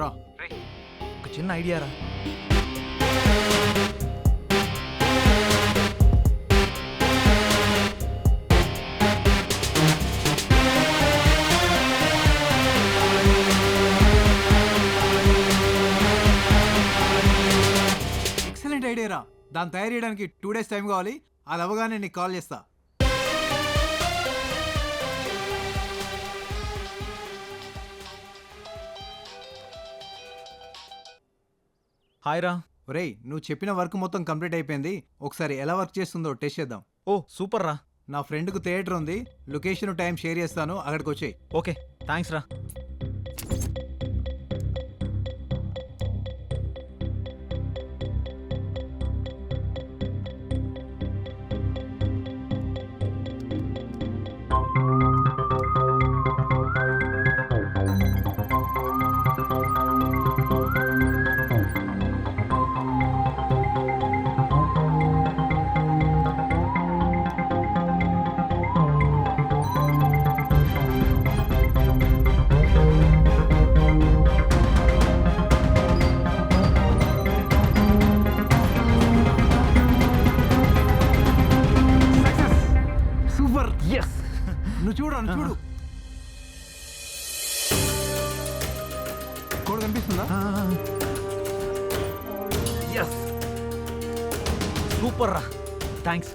రా. ఒక చిన్న ఐడియా రా. ఎక్సలెంట్ ఐడియా రా. దాన్ని తయారు చేయడానికి 2 days టైం కావాలి. అది అవగానే నీకు కాల్ చేస్తా. హాయ్ రా. ఒరేయ్, నువ్వు చెప్పిన వర్క్ మొత్తం కంప్లీట్ అయిపోయింది. ఒకసారి ఎలా వర్క్ చేస్తుందో టెస్ట్ చేద్దాం. ఓ సూపర్ రా. నా ఫ్రెండ్కు థియేటర్ ఉంది. లొకేషన్ టైం షేర్ చేస్తాను, అక్కడికి వచ్చేయి. ఓకే థ్యాంక్స్ రా. సూపర్. ఎస్. నువ్వు చూడు. కోడ్ కనిపిస్తుందా? ఎస్ సూపర్ రా. థ్యాంక్స్.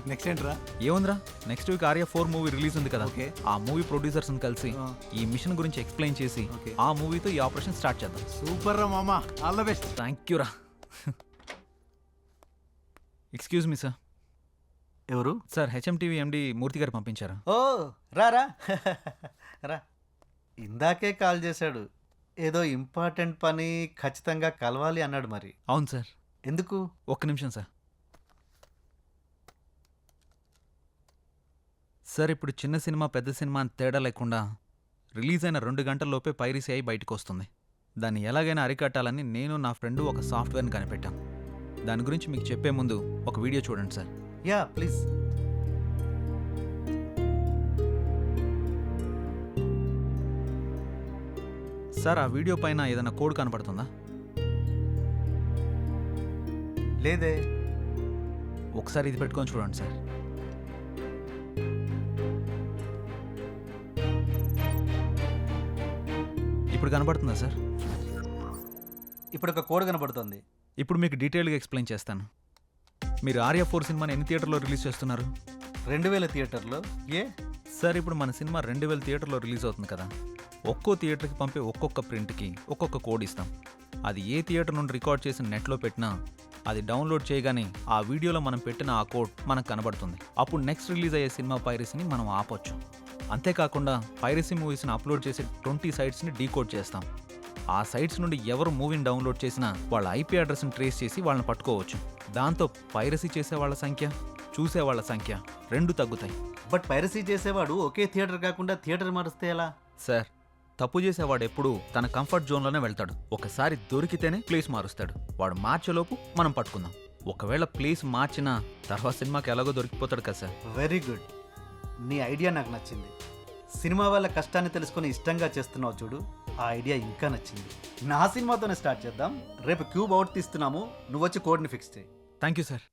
నెక్స్ట్ ఏంట్రా? ఏముందిరా, next week Arya 4 movie release ఉంది కదా. ఓకే. ఆ మూవీ ప్రొడ్యూసర్స్ కలిసి ఈ మిషన్ గురించి ఎక్స్ప్లెయిన్ చేసి ఓకే. ఆ మూవీతో ఈ ఆపరేషన్ స్టార్ట్ చేద్దాం. సూపర్ రా మామా, all the best. Thank you రా. Excuse me sir. ఎవరు? Sir HMTV MD Murthy garu పంపించారా? ఓ రారా రా. ఇందాకే కాల్ చేశాడు. ఏదో ఇంపార్టెంట్ పని, ఖచ్చితంగా కలవాలి అన్నాడు. మరి అవును సార్. ఎందుకు? ఒక్క నిమిషం సార్. సార్ ఇప్పుడు చిన్న సినిమా పెద్ద సినిమా అని తేడా లేకుండా రిలీజ్ అయిన 2 గంటల్లోపే పైరసీ అయి బయటకు వస్తుంది. దాన్ని ఎలాగైనా అరికట్టాలని నేను నా ఫ్రెండ్ ఒక సాఫ్ట్వేర్ని కనిపెట్టాం. దాని గురించి మీకు చెప్పే ముందు ఒక వీడియో చూడండి సార్. Yeah please. సార్ ఆ వీడియో పైన ఏదైనా కోడ్ కనపడుతుందా? లేదే. ఒకసారి ఇది పెట్టుకొని చూడండి సార్. ఇప్పుడు కనపడుతుందా సార్? ఇప్పుడు ఒక కోడ్ కనబడుతుంది. ఇప్పుడు మీకు డీటెయిల్గా ఎక్స్ప్లెయిన్ చేస్తాను. మీరు ఆర్య 4 సినిమాని ఎన్ని థియేటర్లో రిలీజ్ చేస్తున్నారు? 2000 థియేటర్లో. ఏ సార్ ఇప్పుడు మన సినిమా 2000 థియేటర్లో రిలీజ్ అవుతుంది కదా. ఒక్కో థియేటర్కి పంపే ఒక్కొక్క ప్రింట్కి ఒక్కొక్క కోడ్ ఇస్తాం. అది ఏ థియేటర్ నుండి రికార్డ్ చేసి నెట్లో పెట్టినా అది డౌన్లోడ్ చేయగానే ఆ వీడియోలో మనం పెట్టిన ఆ కోడ్ మనకు కనబడుతుంది. అప్పుడు నెక్స్ట్ రిలీజ్ అయ్యే సినిమా పైరసీని మనం ఆపొచ్చు. అంతేకాకుండా పైరసీ మూవీస్ని అప్లోడ్ చేసే 20 సైట్స్ని డీకోడ్ చేస్తాం. ఆ సైట్స్ నుండి ఎవరు మూవీని డౌన్లోడ్ చేసినా వాళ్ళ ఐపీ అడ్రస్ని ట్రేస్ చేసి వాళ్ళని పట్టుకోవచ్చు. దాంతో పైరసీ చేసే వాళ్ళ సంఖ్య, చూసేవాళ్ల సంఖ్య 2 తగ్గుతాయి. బట్ పైరసీ చేసేవాడు ఒకే థియేటర్ కాకుండా థియేటర్ మారుస్తే ఎలా? సార్ తప్పు చేసేవాడు ఎప్పుడూ తన కంఫర్ట్ జోన్లోనే వెళ్తాడు. ఒకసారి దొరికితేనే ప్లేస్ మారుస్తాడు. వాడు మార్చేలోపు మనం పట్టుకుందాం. ఒకవేళ ప్లేస్ మార్చినా తర్వాత సినిమాకి ఎలాగో దొరికిపోతాడు కదా సార్. Very good. నీ ఐడియా నాకు నచ్చింది. సినిమా వాళ్ళ కష్టాన్ని తెలుసుకుని ఇష్టంగా చేస్తున్నావు చూడు, ఆ ఐడియా ఇంకా నచ్చింది. నా సినిమాతోనే స్టార్ట్ చేద్దాం. రేపు క్యూబ్ అవుట్ తీస్తున్నాము, నువ్వు వచ్చి కోడ్ని ఫిక్స్ చేయి. Thank you sir.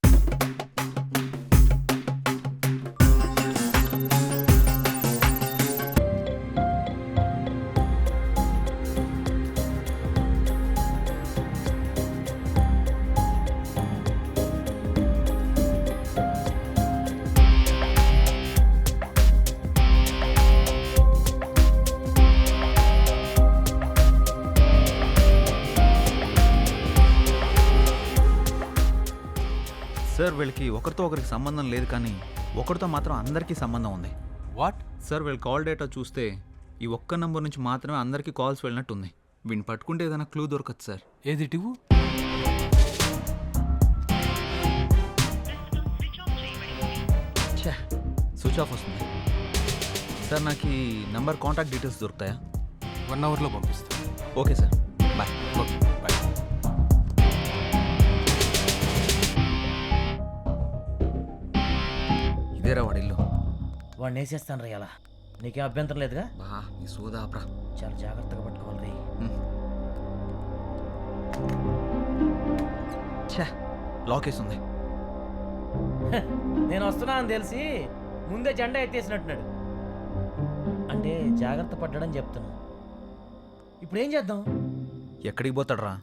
సార్ వీళ్ళకి ఒకరితో ఒకరికి సంబంధం లేదు, కానీ ఒకరితో మాత్రం అందరికీ సంబంధం ఉంది. వాట్? సార్ వీళ్ళ కాల్ డేటా చూస్తే ఈ ఒక్క నంబర్ నుంచి మాత్రమే అందరికీ కాల్స్ వెళ్ళినట్టు ఉంది. వీడిని పట్టుకుంటే ఏదైనా క్లూ దొరకదు సార్. ఏది టివు? స్విచ్ ఆఫ్ వస్తుంది. సార్ నాకు ఈ నంబర్ కాంటాక్ట్ డీటెయిల్స్ దొరుకుతాయా? 1 అవర్లో పంపిస్తా. Okay sir, bye. Okay bye. ఇదేరా వాడి ఇల్లు. వాడిని వేసేస్తాను రా. అలా నీకేం అభ్యంతరం లేదుగా? బా నీ సోదాప్రా. చాలా జాగ్రత్తగా పట్టుకోవాలి రే. ఛే, లాక్ వేసి ఉంది. నేను వస్తున్నా అని తెలిసి ముందే జెండా ఎత్తేసినట్టున్నాడు. అంటే జాగ్రత్త పడ్డాడని చెప్తున్నా. ఇప్పుడు ఏం చేద్దాం? ఎక్కడికి పోతాడు రా?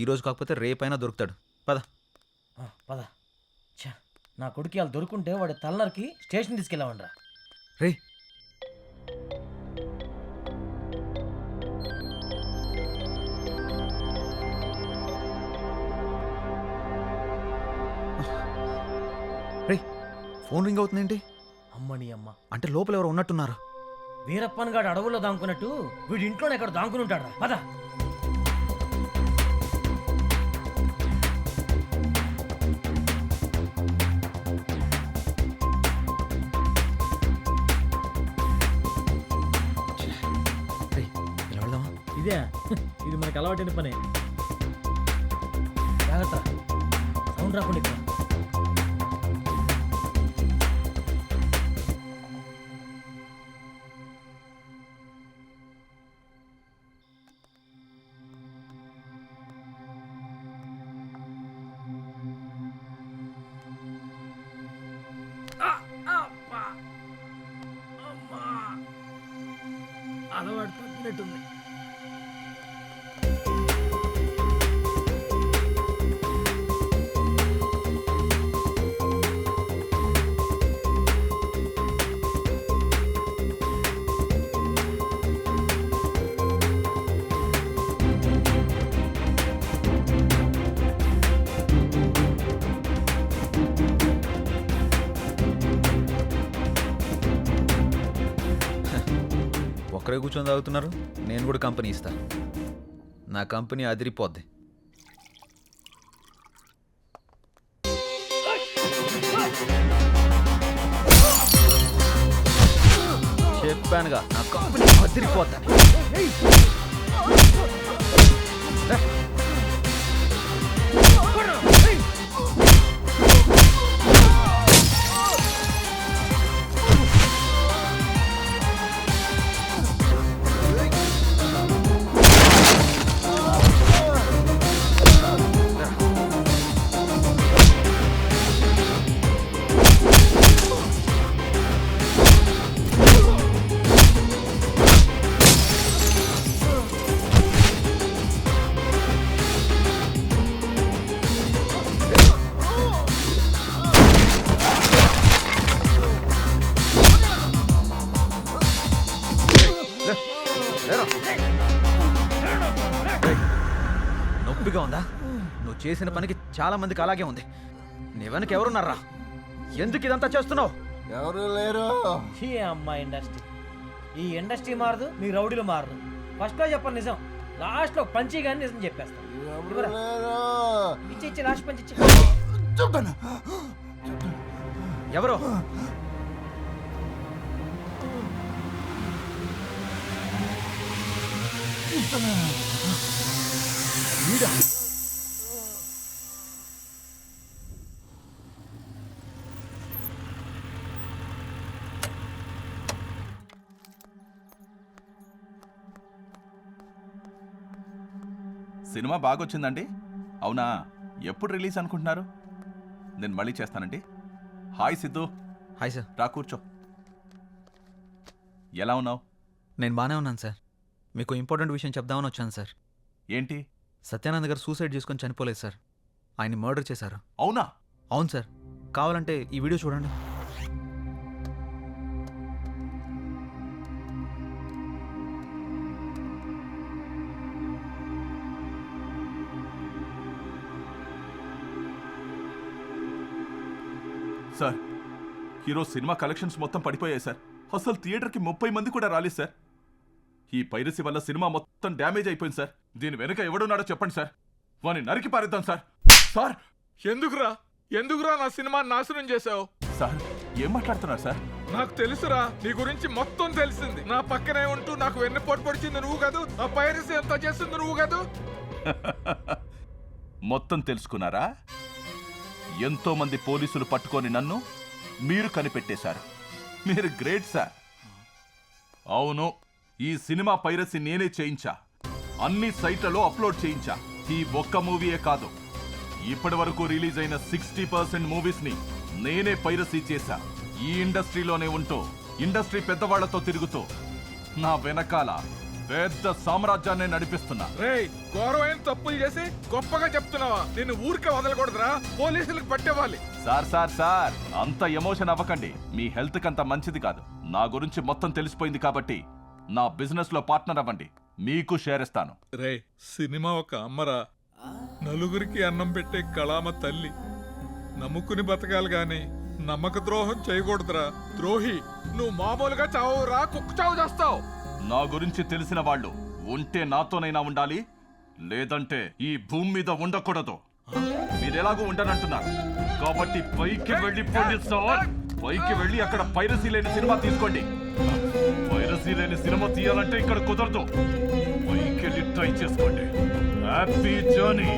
ఈరోజు కాకపోతే రేపైనా దొరుకుతాడు. పద. పద. ఛ, నా కొడుకు వాళ్ళు దొరుకుంటే వాడి తలనరికి స్టేషన్ తీసుకెళ్ళామండ్రా. రే, రే, ఫోన్ రింగ్ అవుతుందేంటి? అమ్మని అమ్మ, అంటే లోపల ఎవరు ఉన్నట్టున్నారు. వీరప్పన్ గాడు అడవుల్లో దాంకున్నట్టు వీడి ఇంట్లోనే ఎక్కడ దాంకుని ఉంటాడు. పద. రే, ఇలా వెళ్దామా? ఇదే ఇది మనకు అలవాటైన పనే. జాగ్రత్త, సౌండ్ రాకుండా ఇక్కడ. అలవాటు తప్పినట్టుంది. ఒక్కరే కూర్చొని తాగుతున్నారు. నేను కూడా కంపెనీ ఇస్తా. నా కంపెనీ అదిరిపోద్ది. చెప్పానుగా, నా కంపెనీ అదిరిపోద్దని. నొప్పిగా ఉందా? నువ్వు చేసిన పనికి చాలా మందికి అలాగే ఉంది. నీ వెనక ఎవరున్నారా? ఎందుకు ఇదంతా చేస్తున్నావు? ఎవరు లేరు. ఈ అమ్మ ఇండస్ట్రీ, ఈ ఇండస్ట్రీ మారదు, మీ రౌడీలు మారదు. ఫస్ట్ లో చెప్పను నిజం, లాస్ట్ లో పంచి కానీ నిజం చెప్పేస్తాను. ఎవరు లేరు. ఇచ్చి లాస్ట్ పంచి ఇచ్చి. చెప్తాను. ఎవరు? వీడా? సినిమా బాగొచ్చిందండి. అవునా, ఎప్పుడు రిలీజ్ అనుకుంటున్నారు? నేను మళ్ళీ చేస్తానండి. హాయ్ సిద్ధు. Hi sir. రా కూర్చో. ఎలా ఉన్నావు? నేను బాగానే ఉన్నాను సార్. మీకు ఇంపార్టెంట్ విషయం చెప్దామని వచ్చాను సార్. ఏంటి? సత్యానంద్ గారు సూసైడ్ చేసుకొని చనిపోలేదు సార్. ఆయన్ని మర్డర్ చేశారు. అవునా? అవును సార్. కావాలంటే ఈ వీడియో చూడండి. సార్, ఈరోజు సినిమా కలెక్షన్స్ మొత్తం పడిపోయాయి సార్. అసలు థియేటర్కి 30 మంది కూడా రాలేదు సార్. ఈ పైరసీ వల్ల సినిమా మొత్తం డ్యామేజ్ అయిపోయింది సార్. దీని వెనుక ఎవడున్నాడో చెప్పండి సార్. వాని నరికి పారేద్దాం సార్. సార్, ఎందుకురా నా సినిమా నాశనం చేసావు? సార్ ఏం మాట్లాడుతున్నారు సార్? నాకు తెలుసురా, నీ గురించి మొత్తం తెలిసింది. నా పక్కనే ఉంటూ నాకు వెన్నుపోటు పొడిచింది నువ్వు కాదు, ఆ పైరసీ ఎంత చేసింది నువ్వు కాదు. మొత్తం తెలుసుకున్నారా? ఎంతో మంది పోలీసులు పట్టుకొని నన్ను మీరు కనిపెట్టేశారు. మీరు గ్రేట్ సార్. అవును, ఈ సినిమా పైరసీ నేనే చేయించా. అన్ని సైట్లలో అప్లోడ్ చేయించా. ఈ ఒక్క మూవీయే కాదు, ఇప్పటి వరకు రిలీజ్ అయిన 60% మూవీస్ ని నేనే పైరసీ చేశా. ఈ ఇండస్ట్రీలోనే ఉంటూ ఇండస్ట్రీ పెద్దవాళ్లతో తిరుగుతూ నా వెనకాల పెద్ద సామ్రాజ్యాన్ని నడిపిస్తున్నా. రేయ్, ఘోరమైన తప్పులు చేసి గొప్పగా చెప్తున్నావా? నిన్ను ఊరికే వదలకూడదురా, పోలీసులకు పట్టేవాలి. సార్ అంత ఎమోషన్ అవ్వకండి. మీ హెల్త్ కంత మంచిది కాదు. నా గురించి మొత్తం తెలిసిపోయింది కాబట్టి నా బిజినెస్ లో పార్ట్నర్ అవ్వండి, మీకు షేర్ ఇస్తాను. రే, సినిమా ఒక అమ్మరా, నలుగురికి అన్నం పెట్టే కళామ తల్లి. నమ్ముకుని బతకాలి గాని నమ్మక ద్రోహం చేయకూడదురా. ద్రోహి, నువ్వు మామూలుగా చావురా, కుక్క చావు చేస్తావు. నా గురించి తెలిసిన వాళ్ళు ఉంటే నాతోనైనా ఉండాలి, లేదంటే ఈ భూమి మీద ఉండకూడదు. మీరెలాగూ ఉండనంటున్నారు కాబట్టి పైకి వెళ్ళి పైకి వెళ్ళి అక్కడ పైరసీ లేని సినిమా తీసుకోండి. పైరసీ లేని సినిమా తీయాలంటే ఇక్కడ కుదరదు. పైకి వెళ్ళి ట్రై చేసుకోండి. Happy journey.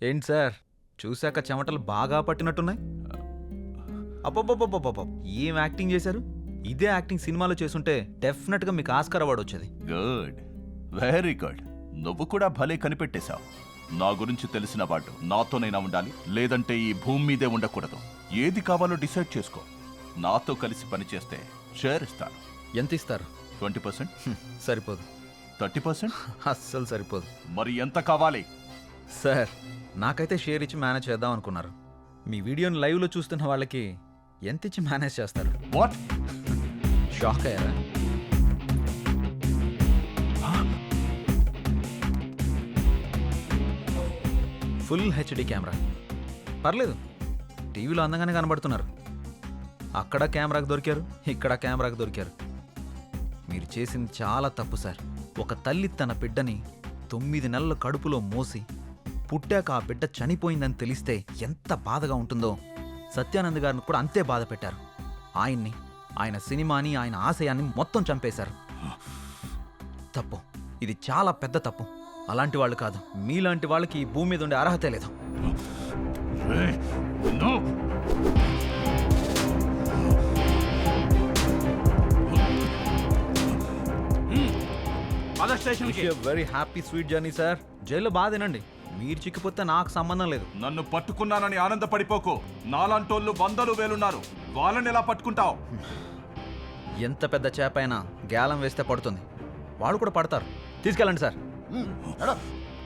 ఏంటి సార్, చూశాక చెమటలు బాగా పట్టినట్టున్నాయి. అబ్బబ్బబ్బబ్బబ్బ, ఏం యాక్టింగ్ చేశారు! ఇదే యాక్టింగ్ సినిమాలో చేసుంటే డెఫినెట్గా మీకు ఆస్కార్ అవార్డు వచ్చేది. Good, very good. నువ్వు కూడా భలే కనిపెట్టేశావు. నా గురించి తెలిసిన వాడు నాతోనైనా ఉండాలి, లేదంటే ఈ భూమి మీదే ఉండకూడదు. ఏది కావాలో డిసైడ్ చేసుకో. నాతో కలిసి పనిచేస్తే షేర్ ఇస్తాను. ఎంత ఇస్తారు? 20%. సరిపోదు. 30%. అస్సలు సరిపోదు. మరి ఎంత కావాలి? సార్, నాకైతే షేర్ ఇచ్చి మేనేజ్ చేద్దాం అనుకున్నారు. మీ వీడియోని లైవ్లో చూస్తున్న వాళ్ళకి ఎంత ఇచ్చి మేనేజ్ చేస్తారు? వాట్? షాక్ అయ్యారా? ఫుల్ హెచ్డి కెమెరా, పర్లేదు. టీవీలో అందంగానే కనబడుతున్నారు. అక్కడ కెమెరాకు దొరికారు, ఇక్కడ కెమెరాకు దొరికారు. మీరు చేసింది చాలా తప్పు సార్. ఒక తల్లి తన బిడ్డని 9 నెలల కడుపులో మోసి పుట్టాక ఆ బిడ్డ చనిపోయిందని తెలిస్తే ఎంత బాధగా ఉంటుందో సత్యానంద్ గారిని కూడా అంతే బాధ పెట్టారు. ఆయన్ని, ఆయన సినిమాని, ఆయన ఆశయాన్ని మొత్తం చంపేశారు. తప్పు, ఇది చాలా పెద్ద తప్పు. అలాంటి వాళ్ళు కాదు, మీలాంటి వాళ్ళకి ఈ భూమి మీద ఉండే అర్హతే లేదు. Very happy sweet journey sir. జైల్లో బాధ తినండి, మీరు చిక్కిపోతే నాకు సంబంధం లేదు. నన్ను పట్టుకున్నానని ఆనందపడిపోకు. నాలాంటోళ్ళు 100 వేలున్నారు, వాళ్ళని ఎలా పట్టుకుంటావు? ఎంత పెద్ద చేప అయినా గ్యాలం వేస్తే పడుతుంది, వాళ్ళు కూడా పడతారు. తీసుకెళ్ళండి సార్.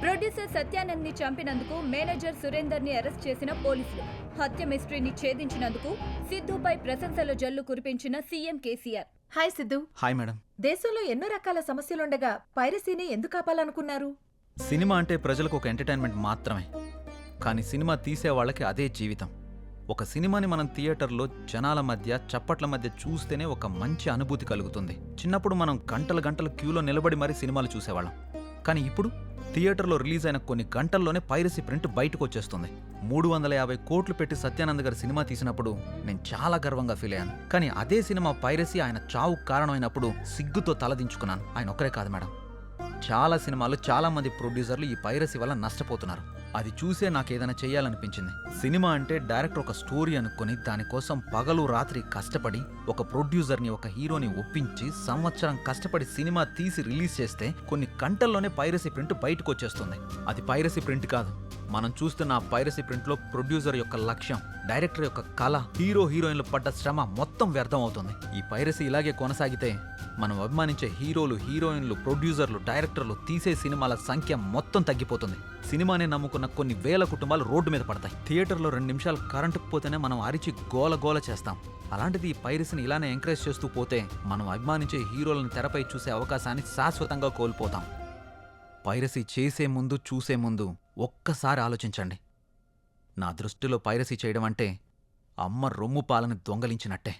ప్రొడ్యూసర్ సత్యానంద్ ని చంపినందుకు మేనేజర్ సురేందర్ ని అరెస్ట్ చేసిన పోలీసులు, హత్య మిస్టరీని ఛేదించినందుకు సిద్ధుపై ప్రశంసల జల్లు కురిపించిన CM KCR. Hi Siddhu. Hi madam. దేశంలో ఎన్నో రకాల సమస్యలుండగా పైరసీని ఎందుకు ఆపాలనుకున్నారు? సినిమా అంటే ప్రజలకు ఒక ఎంటర్టైన్మెంట్ మాత్రమే, కానీ సినిమా తీసే వాళ్ళకి అదే జీవితం. ఒక సినిమాని మనం థియేటర్లో జనాల మధ్య చప్పట్ల మధ్య చూస్తేనే ఒక మంచి అనుభూతి కలుగుతుంది. చిన్నప్పుడు మనం గంటలు గంటలు క్యూలో నిలబడి మరీ సినిమాలు చూసేవాళ్ళం. కానీ ఇప్పుడు థియేటర్లో రిలీజ్ అయిన కొన్ని గంటల్లోనే పైరసీ ప్రింట్ బయటకు వచ్చేస్తుంది. 350 కోట్లు పెట్టి సత్యానంద్ గారి సినిమా తీసినప్పుడు నేను చాలా గర్వంగా ఫీల్ అయ్యాను. కానీ అదే సినిమా పైరసీ ఆయన చావుకు కారణమైనప్పుడు సిగ్గుతో తలదించుకున్నాను. ఆయన ఒక్కరే కాదు మేడం, చాలా సినిమాలు, చాలా మంది ప్రొడ్యూసర్లు ఈ పైరసీ వల్ల నష్టపోతున్నారు. అది చూసే నాకు ఏదైనా చేయాలనిపించింది. సినిమా అంటే డైరెక్టర్ ఒక స్టోరీ అనుకుని దానికోసం పగలు రాత్రి కష్టపడి ఒక ప్రొడ్యూసర్ని, ఒక హీరోని ఒప్పించి సంవత్సరం కష్టపడి సినిమా తీసి రిలీజ్ చేస్తే కొన్ని గంటల్లోనే పైరసీ ప్రింట్ బయటకు వచ్చేస్తుంది. అది పైరసీ ప్రింట్ కాదు. మనం చూస్తున్న ఆ పైరసీ ప్రింట్లో ప్రొడ్యూసర్ యొక్క లక్ష్యం, డైరెక్టర్ యొక్క కళ, హీరో హీరోయిన్లు పడ్డ శ్రమ మొత్తం వ్యర్థం అవుతుంది. ఈ పైరసీ ఇలాగే కొనసాగితే మనం అభిమానించే హీరోలు, హీరోయిన్లు, ప్రొడ్యూసర్లు, డైరెక్టర్లు తీసే సినిమాల సంఖ్య మొత్తం తగ్గిపోతుంది. సినిమానే నమ్ముకున్న కొన్ని వేల కుటుంబాలు రోడ్డు మీద పడతాయి. థియేటర్లో 2 నిమిషాలు కరెంటు పోతేనే మనం అరిచి గోల గోల చేస్తాం. అలాంటిది ఈ పైరసీని ఇలానే ఎంకరేజ్ చేస్తూ పోతే మనం అభిమానించే హీరోలను తెరపై చూసే అవకాశాన్ని శాశ్వతంగా కోల్పోతాం. పైరసీ చేసే ముందు, చూసే ముందు ఒక్కసారి ఆలోచించండి. నా దృష్టిలో పైరసీ చేయడం అంటే అమ్మ రొమ్ము పాలని దొంగలించినట్టే.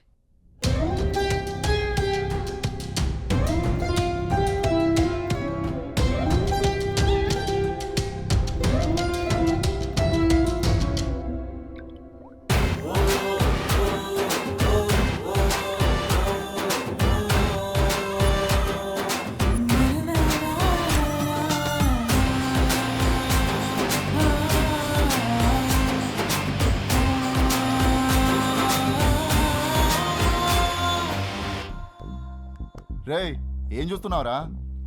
రేయ్ ఏం చూస్తున్నావురా?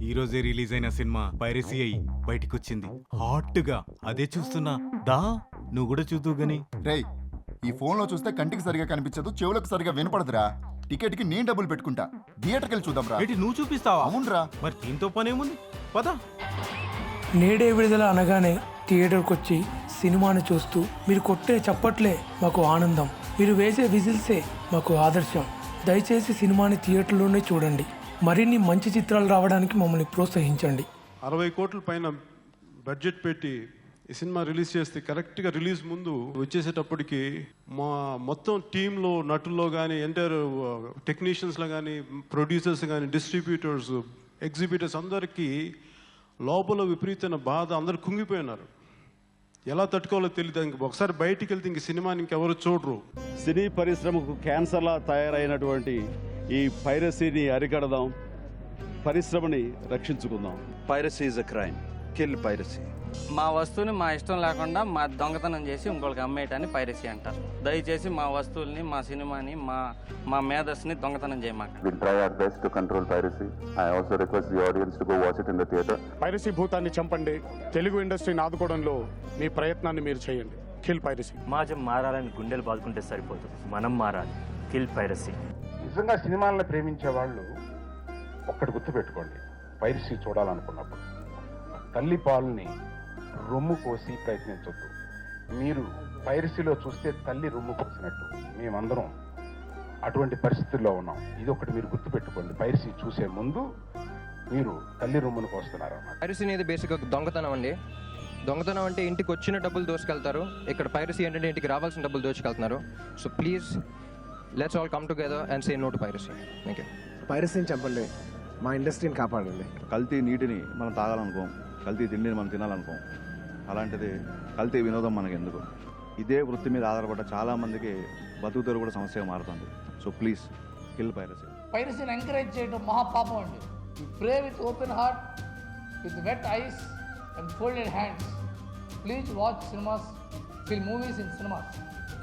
ఈ రోజే రిలీజ్ అయిన సినిమా పైరసీ అయ్యి బయటికి వచ్చింది హాట్ గా. అదే చూస్తున్నా. దా నువ్వు కూడా చూద్దువు గని. రేయ్ ఈ ఫోన్లో చూస్తే కంటికి సరిగా కనిపించదు, చెవులకు సరిగా వినపడదురా. టికెట్కి నేను డబ్బులు పెట్టుకుంటా, థియేటర్కి వెళ్ళి చూద్దాం రా. ఏంటి నువ్వు చూపిస్తావా? అవునరా. మరి దీంతో పనేముంది, పద. నేడే విడుదల అనగానే థియేటర్కి వచ్చి సినిమాని చూస్తూ మీరు కొట్టే చప్పట్లే మాకు ఆనందం, మీరు వేసే విజిల్సే మాకు ఆదర్శం. దయచేసి సినిమాని థియేటర్లోనే చూడండి. మరిన్ని మంచి చిత్రాలు రావడానికి మమ్మల్ని ప్రోత్సహించండి. 60 కోట్ల పైన బడ్జెట్ పెట్టి ఈ సినిమా రిలీజ్ చేస్తే కరెక్ట్గా రిలీజ్ ముందు వచ్చేసేటప్పటికి మా మొత్తం టీంలో నటుల్లో కానీ ఎంటైర్ టెక్నీషియన్స్లో కానీ ప్రొడ్యూసర్స్ కానీ డిస్ట్రిబ్యూటర్స్ ఎగ్జిబిటర్స్ అందరికీ లోపల విపరీతమైన బాధ, అందరు కుంగిపోయినారు. ఎలా తట్టుకోవాలో తెలియదు. ఇంక ఒకసారి బయటికి వెళ్తే ఇంక సినిమాని ఇంకెవరు చూడరు. సినీ పరిశ్రమకు క్యాన్సర్లా తయారైనటువంటి ఈ పైరసీని అరికడదాం, పరిశ్రమని రక్షించుకుందాం. Piracy is a crime, kill piracy. మా వస్తువుని మా ఇష్టం లేకుండా మా దొంగతనం చేసి ఇంకొకరికి అమ్మేయటాన్ని పైరసీ అంటారు. దయచేసి మా వస్తువుల్ని, మా సినిమాని, మా మేధస్సుని దొంగతనం చేయమాక. We'll try our best to control piracy. I also request the audience to go watch it in the theater. Piracy భూతాన్ని చంపండి. తెలుగు ఇండస్ట్రీని ఆదుకోవడంలో మీ ప్రయత్నాన్ని మీరు చేయండి. Kill piracy. సమాజం మారాలని గుండెలు బాదుకుంటే సరిపోదు, మనం మారాలి. Kill piracy. నిజంగా సినిమాలను ప్రేమించే వాళ్ళు ఒక్కటి గుర్తుపెట్టుకోండి. పైరసీ చూడాలనుకున్నప్పుడు తల్లి పాలని రొమ్ము కోసి ప్రయత్నించొద్దు. మీరు పైరసీలో చూస్తే తల్లి రొమ్ము కోసినట్టు. మేమందరం అటువంటి పరిస్థితుల్లో ఉన్నాం. ఇది ఒకటి మీరు గుర్తుపెట్టుకోండి. పైరసీ చూసే ముందు మీరు తల్లి రొమ్మును కోస్తున్నారు అన్నమాట. పైరసీ అనేది బేసిక్గా దొంగతనం అండి. దొంగతనం అంటే ఇంటికి వచ్చిన డబ్బులు దోచుకెళ్తారు. ఇక్కడ పైరసీ ఏంటంటే ఇంటికి రావాల్సిన డబ్బులు దోచుకెళ్తున్నారు. So please let's all come together and say no to piracy. Thank you. పైరసీని చంపండి, మా ఇండస్ట్రీని కాపాడండి. కల్తీ నీటిని మనం తాగాలనుకోం, కల్తీ తిండిని మనం తినాలనుకోం. అలాంటిది కల్తీ వినోదం మనకి ఎందుకు? ఇదే వృత్తి మీద ఆధారపడ్డ చాలామందికి బతుకుతారు కూడా సమస్యగా మారుతుంది. So please kill piracy. పైరసీని ఎంకరేజ్ చేయడం మహాపాపం అండి. Pray with open heart, with wet eyes and folded hands. Please watch cinemas, fill movies in cinemas.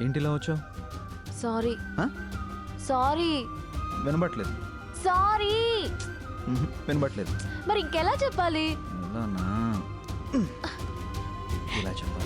ఏంటిలా వచ్చావు? సారీ సారీ వినబట్లేదు. సారీ వినబట్లేదు. మరి ఇంకెలా చెప్పాలి? ఇలానా? ఇలా చెప్పాలి.